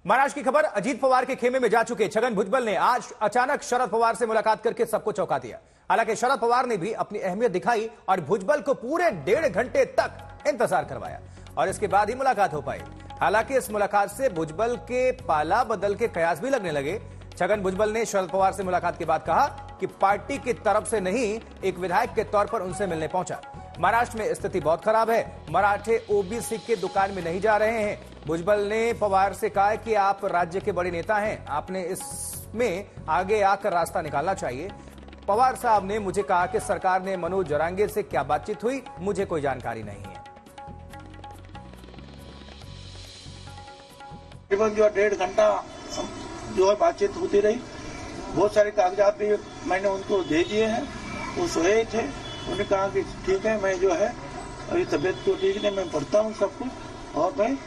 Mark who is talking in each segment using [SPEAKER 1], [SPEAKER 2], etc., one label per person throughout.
[SPEAKER 1] महाराष्ट्र की खबर, अजीत पवार के खेमे में जा चुके छगन भुजबल ने आज अचानक शरद पवार से मुलाकात करके सबको चौंका दिया। हालांकि शरद पवार ने भी अपनी अहमियत दिखाई और भुजबल को पूरे 1.5 घंटे तक इंतजार करवाया और इसके बाद ही मुलाकात हो पाई। हालांकि इस मुलाकात से भुजबल के पाला बदल के कयास भी लगने लगे। छगन भुजबल ने शरद पवार से मुलाकात के बाद कहा कि पार्टी की तरफ से नहीं, एक विधायक के तौर पर उनसे मिलने पहुंचा। महाराष्ट्र में स्थिति बहुत खराब है, मराठे ओबीसी के दुकान में नहीं जा रहे हैं। भुजबल ने पवार से कहा कि आप राज्य के बड़े नेता हैं, आपने इसमें आगे आकर रास्ता निकालना चाहिए। पवार साहब ने मुझे कहा कि सरकार ने मनोज जरांगे से क्या बातचीत हुई, मुझे कोई जानकारी नहीं है।
[SPEAKER 2] तकरीबन जो 1.5 घंटा जो है बातचीत होती रही। बहुत सारे कागजात भी मैंने उनको दे दिए हैं। वो सोए थे, उन्होंने कहा कि ठीक है, मैं जो है अभी तबीयत तो ठीक नहीं, मैं पढ़ता हूँ सब कुछ और मैं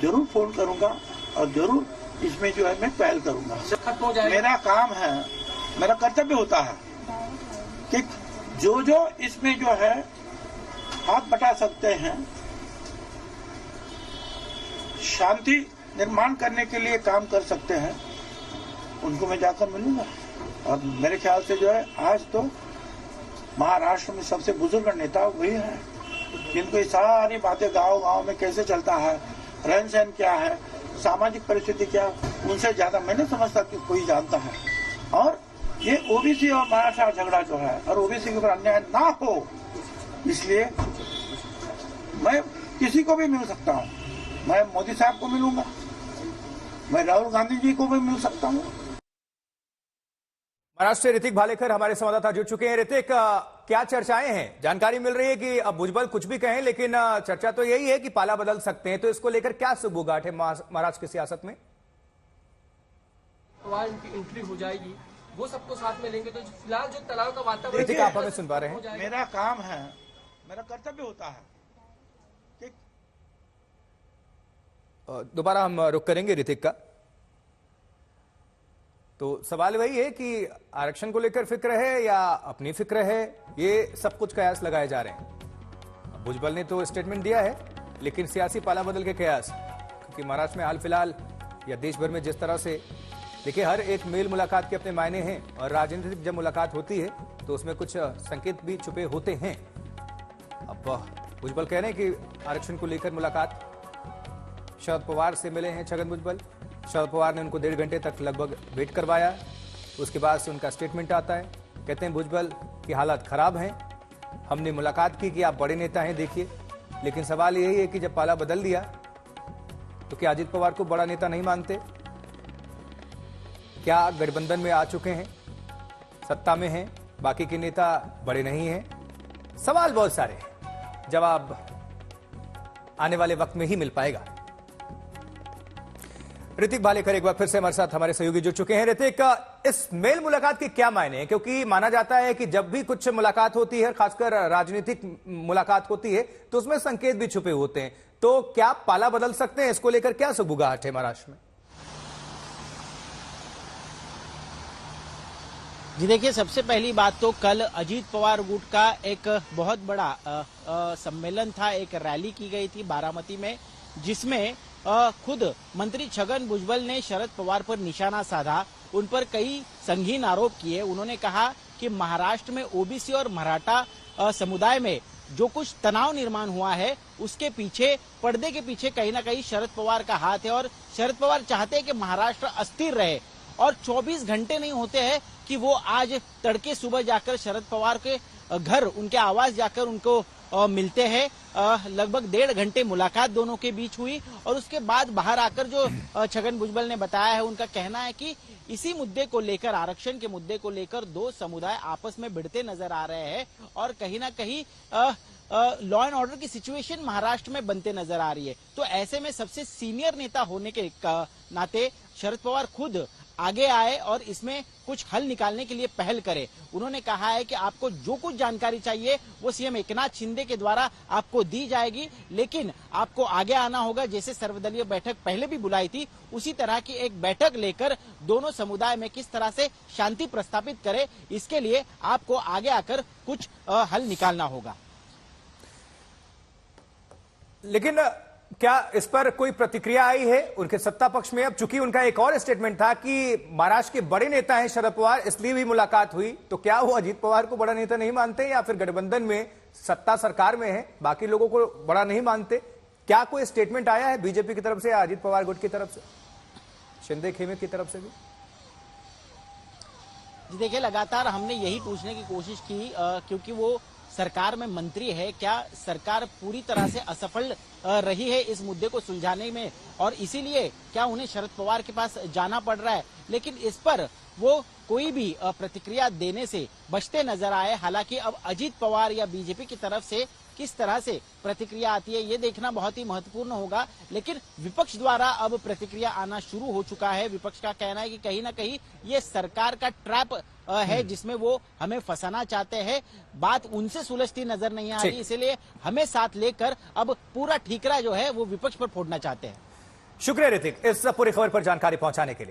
[SPEAKER 2] जरूर फोन करूंगा और जरूर इसमें जो है मैं पहल करूंगा। मेरा काम है, मेरा कर्तव्य होता है कि जो इसमें जो है हाथ बटा सकते हैं, शांति निर्माण करने के लिए काम कर सकते हैं, उनको मैं जाकर मिलूंगा। और मेरे ख्याल से जो है आज तो महाराष्ट्र में सबसे बुजुर्ग नेता वही है, जिनको ये सारी बातें गांव-गांव में कैसे चलता है, रहन सहन क्या है, सामाजिक परिस्थिति क्या, उनसे ज्यादा मैं नहीं समझता कि कोई जानता है। और ये ओबीसी और महाराष्ट्र का झगड़ा जो है और ओबीसी के ऊपर अन्याय ना हो, इसलिए मैं किसी को भी मिल सकता हूँ। मैं मोदी साहब को मिलूंगा, मैं राहुल गांधी जी को भी मिल सकता हूँ।
[SPEAKER 1] महाराष्ट्र से ऋतिक भालेकर हमारे संवाददाता जुड़ चुके हैं। ऋतिक, क्या चर्चाएं हैं? जानकारी मिल रही है कि अब भुजबल कुछ भी कहें, लेकिन चर्चा तो यही है कि पाला बदल सकते हैं, तो इसको लेकर क्या सुगबुगाहट है महाराष्ट्र की सियासत में?
[SPEAKER 3] उनकी एंट्री हो जाएगी, वो सबको साथ में लेंगे, तो फिलहाल जो तनाव का वातावरण।
[SPEAKER 1] ऋतिक, आप हमें सुन पा रहे हैं?
[SPEAKER 2] मेरा काम है, मेरा कर्तव्य होता है।
[SPEAKER 1] दोबारा हम रुक करेंगे ऋतिक का। तो सवाल वही है कि आरक्षण को लेकर फिक्र है या अपनी फिक्र है, ये सब कुछ कयास लगाए जा रहे हैं। भुजबल ने तो स्टेटमेंट दिया है, लेकिन सियासी पाला बदल के कयास, क्योंकि महाराष्ट्र में हाल फिलहाल या देश भर में जिस तरह से देखिए, हर एक मेल मुलाकात के अपने मायने हैं और राजनीतिक जब मुलाकात होती है तो उसमें कुछ संकेत भी छुपे होते हैं। अब भुजबल कह रहे हैं कि आरक्षण को लेकर मुलाकात, शरद पवार से मिले हैं छगन भुजबल। शरद पवार ने उनको 1.5 घंटे तक लगभग वेट करवाया। उसके बाद से उनका स्टेटमेंट आता है, कहते हैं भुजबल की हालत खराब है, हमने मुलाकात की कि आप बड़े नेता हैं देखिए, लेकिन सवाल यही है कि जब पाला बदल दिया तो क्या अजीत पवार को बड़ा नेता नहीं मानते? क्या गठबंधन में आ चुके हैं, सत्ता में हैं, बाकी के नेता बड़े नहीं हैं? सवाल बहुत सारे हैं, जवाब आने वाले वक्त में ही मिल पाएगा। ऋतिक भालेकर एक बार फिर से हमारे साथ हमारे सहयोगी जुड़ चुके हैं। ऋतिक, इस मेल मुलाकात के क्या मायने हैं? क्योंकि माना जाता है कि जब भी कुछ मुलाकात होती है, खासकर राजनीतिक मुलाकात होती है, तो उसमें संकेत भी छुपे होते हैं। तो क्या पाला बदल सकते हैं? इसको लेकर क्या सुगबुगाहट है महाराष्ट्र में?
[SPEAKER 4] जी देखिए, सबसे पहली बात तो कल अजीत पवार गुट का एक बहुत बड़ा सम्मेलन था, एक रैली की गई थी बारामती में, जिसमें खुद मंत्री छगन भुजबल ने शरद पवार पर निशाना साधा, उन पर कई संगीन आरोप किए। उन्होंने कहा कि महाराष्ट्र में ओबीसी और मराठा समुदाय में जो कुछ तनाव निर्माण हुआ है, उसके पीछे, पर्दे के पीछे कहीं ना कहीं शरद पवार का हाथ है और शरद पवार चाहते हैं कि महाराष्ट्र अस्थिर रहे। और 24 घंटे नहीं होते हैं कि वो आज तड़के सुबह जाकर शरद पवार के घर, उनके आवास जाकर उनको मिलते हैं। लगभग 1.5 घंटे मुलाकात दोनों के बीच हुई और उसके बाद बाहर आकर जो छगन भुजबल ने बताया है, उनका कहना है कि इसी मुद्दे को लेकर, आरक्षण के मुद्दे को लेकर दो समुदाय आपस में भिड़ते नजर आ रहे हैं और कहीं ना कहीं लॉ एंड ऑर्डर की सिचुएशन महाराष्ट्र में बनते नजर आ रही है। तो ऐसे में सबसे सीनियर नेता होने के नाते शरद पवार खुद आगे आए और इसमें कुछ हल निकालने के लिए पहल करे। उन्होंने कहा है कि आपको जो कुछ जानकारी चाहिए वो सीएम एकनाथ शिंदे के द्वारा आपको दी जाएगी, लेकिन आपको आगे आना होगा। जैसे सर्वदलीय बैठक पहले भी बुलाई थी, उसी तरह की एक बैठक लेकर दोनों समुदाय में किस तरह से शांति प्रस्थापित करे, इसके लिए आपको आगे आकर कुछ हल निकालना होगा।
[SPEAKER 1] लेकिन क्या इस पर कोई प्रतिक्रिया आई है उनके सत्ता पक्ष में? अब चूंकि उनका एक और स्टेटमेंट था कि महाराष्ट्र के बड़े नेता हैं शरद पवार, इसलिए भी मुलाकात हुई, तो क्या वो अजीत पवार को बड़ा नेता नहीं मानते या फिर गठबंधन में सत्ता सरकार में है बाकी लोगों को बड़ा नहीं मानते? क्या कोई स्टेटमेंट आया है बीजेपी की तरफ से या अजीत पवार गुट की तरफ से, शिंदे खेमे की तरफ से भी?
[SPEAKER 4] जी देखिए, लगातार हमने यही पूछने की कोशिश की क्योंकि वो सरकार में मंत्री है, क्या सरकार पूरी तरह से असफल रही है इस मुद्दे को सुलझाने में और इसीलिए क्या उन्हें शरद पवार के पास जाना पड़ रहा है, लेकिन इस पर वो कोई भी प्रतिक्रिया देने से बचते नजर आए। हालांकि अब अजीत पवार या बीजेपी की तरफ से किस तरह से प्रतिक्रिया आती है ये देखना बहुत ही महत्वपूर्ण होगा, लेकिन विपक्ष द्वारा अब प्रतिक्रिया आना शुरू हो चुका है। विपक्ष का कहना है कि कहीं ना कहीं ये सरकार का ट्रैप है जिसमें वो हमें फंसाना चाहते हैं, बात उनसे सुलझती नजर नहीं आ रही, इसलिए हमें साथ लेकर अब पूरा ठीकरा जो है वो विपक्ष पर फोड़ना चाहते हैं।
[SPEAKER 1] शुक्रिया ऋतिक इस पूरी खबर पर जानकारी पहुंचाने के लिए।